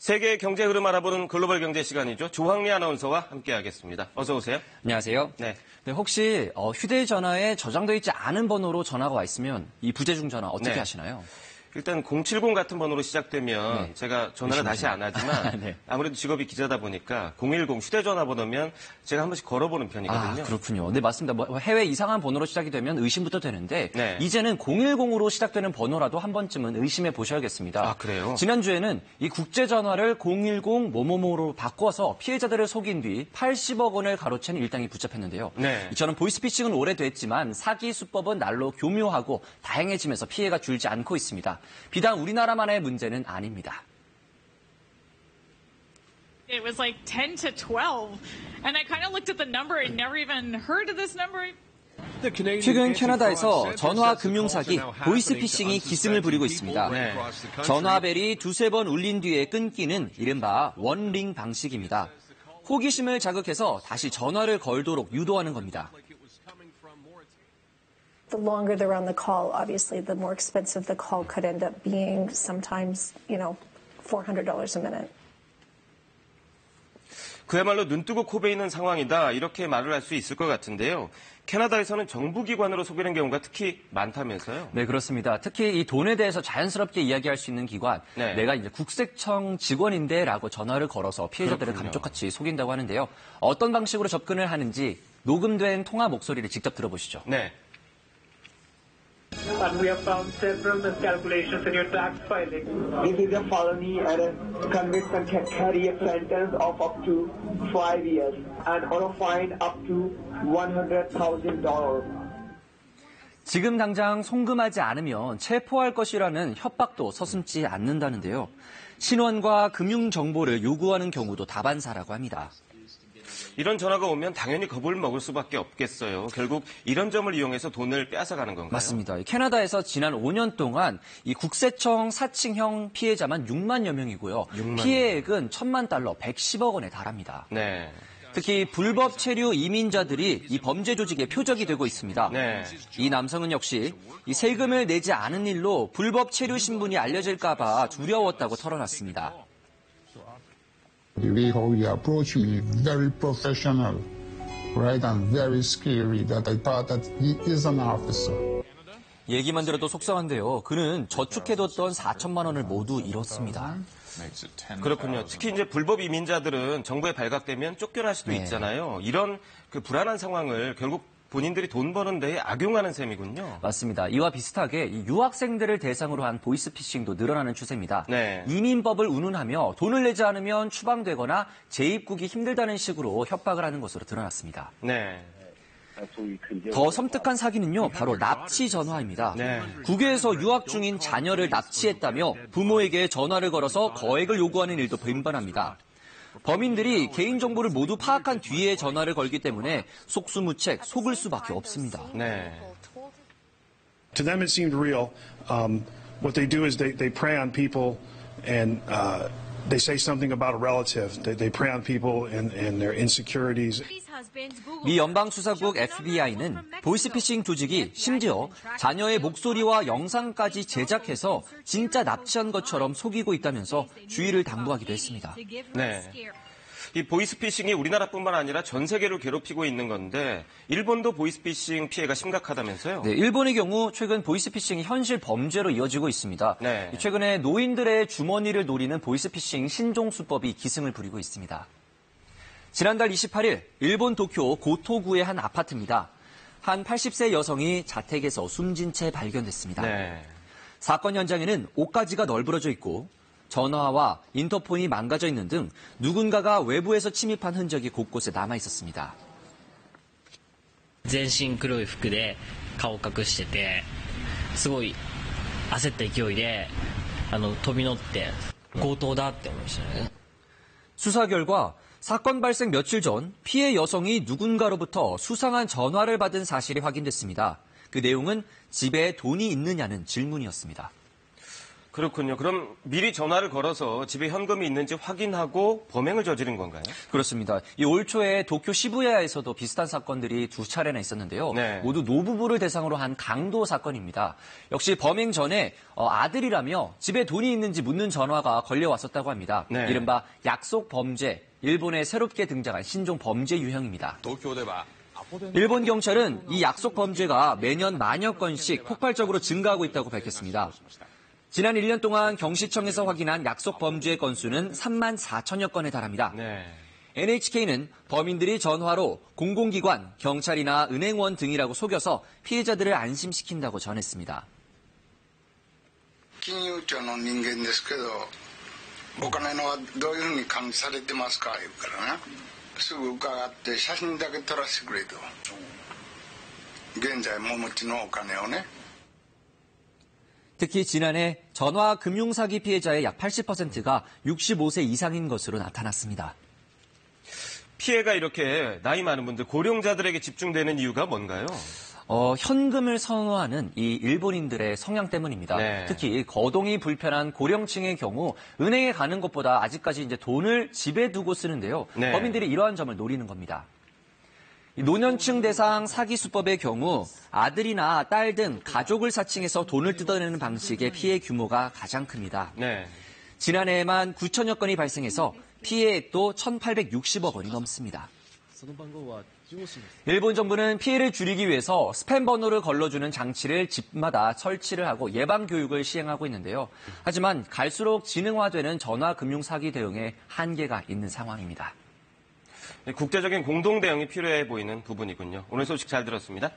세계 경제 흐름 알아보는 글로벌 경제 시간이죠. 조황리 아나운서와 함께하겠습니다. 어서 오세요. 안녕하세요. 네. 혹시 휴대전화에 저장되어 있지 않은 번호로 전화가 와 있으면 이 부재중 전화 어떻게 하시나요? 일단 070 같은 번호로 시작되면 제가 전화를 다시 안 하지만 네. 아무래도 직업이 기자다 보니까 010 휴대전화 번호면 제가 한 번씩 걸어보는 편이거든요. 아, 그렇군요. 네, 맞습니다. 해외 이상한 번호로 시작이 되면 의심부터 되는데 네. 이제는 010으로 시작되는 번호라도 한 번쯤은 의심해 보셔야겠습니다. 아, 그래요? 지난주에는 이 국제전화를 010 뭐뭐뭐로 바꿔서 피해자들을 속인 뒤 80억 원을 가로챈 일당이 붙잡혔는데요. 네. 이처럼 보이스피싱은 오래됐지만 사기 수법은 날로 교묘하고 다양해지면서 피해가 줄지 않고 있습니다. 비단 우리나라만의 문제는 아닙니다. It was like 10 to 12, and I kind of looked at the number and never even heard of this number. 최근 캐나다에서 전화 금융사기 보이스피싱이 기승을 부리고 있습니다. 네. 전화벨이 두세 번 울린 뒤에 끊기는 이른바 원링 방식입니다. 호기심을 자극해서 다시 전화를 걸도록 유도하는 겁니다. The longer they're on the call, obviously, the more expensive the call could end up being. Sometimes, $400 a minute. 그야말로 눈 뜨고 코 베이는 상황이다 이렇게 말을 할 수 있을 것 같은데요. 캐나다에서는 정부기관으로 소개된 경우가 특히 많다면서요? 네, 그렇습니다. 특히 이 돈에 대해서 자연스럽게 이야기할 수 있는 기관, 네. 내가 이제 국세청 직원인데라고 전화를 걸어서 피해자들을 그렇군요. 감쪽같이 속인다고 하는데요. 어떤 방식으로 접근을 하는지 녹음된 통화 목소리를 직접 들어보시죠. 네. And we have found several miscalculations in your tax filing. This is a felony and a conviction can carry a sentence of up to 5 years and or a fine up to $100,000. 지금 당장 송금하지 않으면 체포할 것이라는 협박도 서슴지 않는다는데요. 신원과 금융 정보를 요구하는 경우도 다반사라고 합니다. 이런 전화가 오면 당연히 겁을 먹을 수밖에 없겠어요. 결국 이런 점을 이용해서 돈을 빼앗아가는 건가요? 맞습니다. 캐나다에서 지난 5년 동안 이 국세청 사칭형 피해자만 6만여 명이고요. 6만 피해액은 1,000만 달러, 110억 원에 달합니다. 네. 특히 불법 체류 이민자들이 이 범죄 조직의 표적이 되고 있습니다. 네. 이 남성은 역시 이 세금을 내지 않은 일로 불법 체류 신분이 알려질까 봐 두려웠다고 털어놨습니다. The way how he approached me, very professional, right, and very scary that I thought that he is an officer. 얘기만 들어도 속상한데요. 그는 저축해뒀던 4천만 원을 모두 잃었습니다. 그렇군요. 특히 이제 불법 이민자들은 정부에 발각되면 쫓겨날 수도 있잖아요. 이런 그 불안한 상황을 결국 본인들이 돈 버는 데에 악용하는 셈이군요. 맞습니다. 이와 비슷하게 이 유학생들을 대상으로 한 보이스피싱도 늘어나는 추세입니다. 네. 이민법을 운운하며 돈을 내지 않으면 추방되거나 재입국이 힘들다는 식으로 협박을 하는 것으로 드러났습니다. 네. 더 섬뜩한 사기는요, 바로 납치 전화입니다. 네. 국외에서 유학 중인 자녀를 납치했다며 부모에게 전화를 걸어서 거액을 요구하는 일도 빈번합니다. 범인들이 개인정보를 모두 파악한 뒤에 전화를 걸기 때문에 속수무책, 속을 수밖에 없습니다. 네. To them it seemed real. What they do is they prey on people and they say something about a relative. They prey on people and their insecurities. 미 연방수사국 FBI는 보이스피싱 조직이 심지어 자녀의 목소리와 영상까지 제작해서 진짜 납치한 것처럼 속이고 있다면서 주의를 당부하기도 했습니다. 네. 이 보이스피싱이 우리나라뿐만 아니라 전 세계를 괴롭히고 있는 건데 일본도 보이스피싱 피해가 심각하다면서요? 네, 일본의 경우 최근 보이스피싱이 현실 범죄로 이어지고 있습니다. 네. 최근에 노인들의 주머니를 노리는 보이스피싱 신종 수법이 기승을 부리고 있습니다. 지난달 28일 일본 도쿄 고토구의 한 아파트입니다. 한 80세 여성이 자택에서 숨진 채 발견됐습니다. 네. 사건 현장에는 옷가지가 널브러져 있고 전화와 인터폰이 망가져 있는 등 누군가가 외부에서 침입한 흔적이 곳곳에 남아 있었습니다. 全身黒い服で顔を隠しててすごい焦った勢いで飛び乗って強盗だって思いましたね. 수사 결과 사건 발생 며칠 전 피해 여성이 누군가로부터 수상한 전화를 받은 사실이 확인됐습니다. 그 내용은 집에 돈이 있느냐는 질문이었습니다. 그렇군요. 그럼 미리 전화를 걸어서 집에 현금이 있는지 확인하고 범행을 저지른 건가요? 그렇습니다. 이 올 초에 도쿄 시부야에서도 비슷한 사건들이 두 차례나 있었는데요. 네. 모두 노부부를 대상으로 한 강도 사건입니다. 역시 범행 전에 아들이라며 집에 돈이 있는지 묻는 전화가 걸려왔었다고 합니다. 네. 이른바 약속 범죄, 일본에 새롭게 등장한 신종 범죄 유형입니다. 일본 경찰은 이 약속 범죄가 매년 만여 건씩 폭발적으로 증가하고 있다고 밝혔습니다. 지난 1년 동안 경시청에서 확인한 약속 범죄 건수는 3만 4천여 건에 달합니다. 네. NHK는 범인들이 전화로 공공기관, 경찰이나 은행원 등이라고 속여서 피해자들을 안심시킨다고 전했습니다. 金融庁の人間ですけど、お金のどういうふうに管理されてますか言うからな。すぐ伺って写真だけ撮らせてくれと。現在も持ちのお金をね。 특히 지난해 전화 금융사기 피해자의 약 80%가 65세 이상인 것으로 나타났습니다. 피해가 이렇게 나이 많은 분들, 고령자들에게 집중되는 이유가 뭔가요? 현금을 선호하는 이 일본인들의 성향 때문입니다. 네. 특히 거동이 불편한 고령층의 경우 은행에 가는 것보다 아직까지 이제 돈을 집에 두고 쓰는데요. 네. 범인들이 이러한 점을 노리는 겁니다. 노년층 대상 사기 수법의 경우 아들이나 딸 등 가족을 사칭해서 돈을 뜯어내는 방식의 피해 규모가 가장 큽니다. 네. 지난해에만 9천여 건이 발생해서 피해액도 1,860억 원이 넘습니다. 일본 정부는 피해를 줄이기 위해서 스팸 번호를 걸러주는 장치를 집마다 설치를 하고 예방 교육을 시행하고 있는데요. 하지만 갈수록 지능화되는 전화 금융 사기 대응에 한계가 있는 상황입니다. 국제적인 공동 대응이 필요해 보이는 부분이군요. 오늘 소식 잘 들었습니다.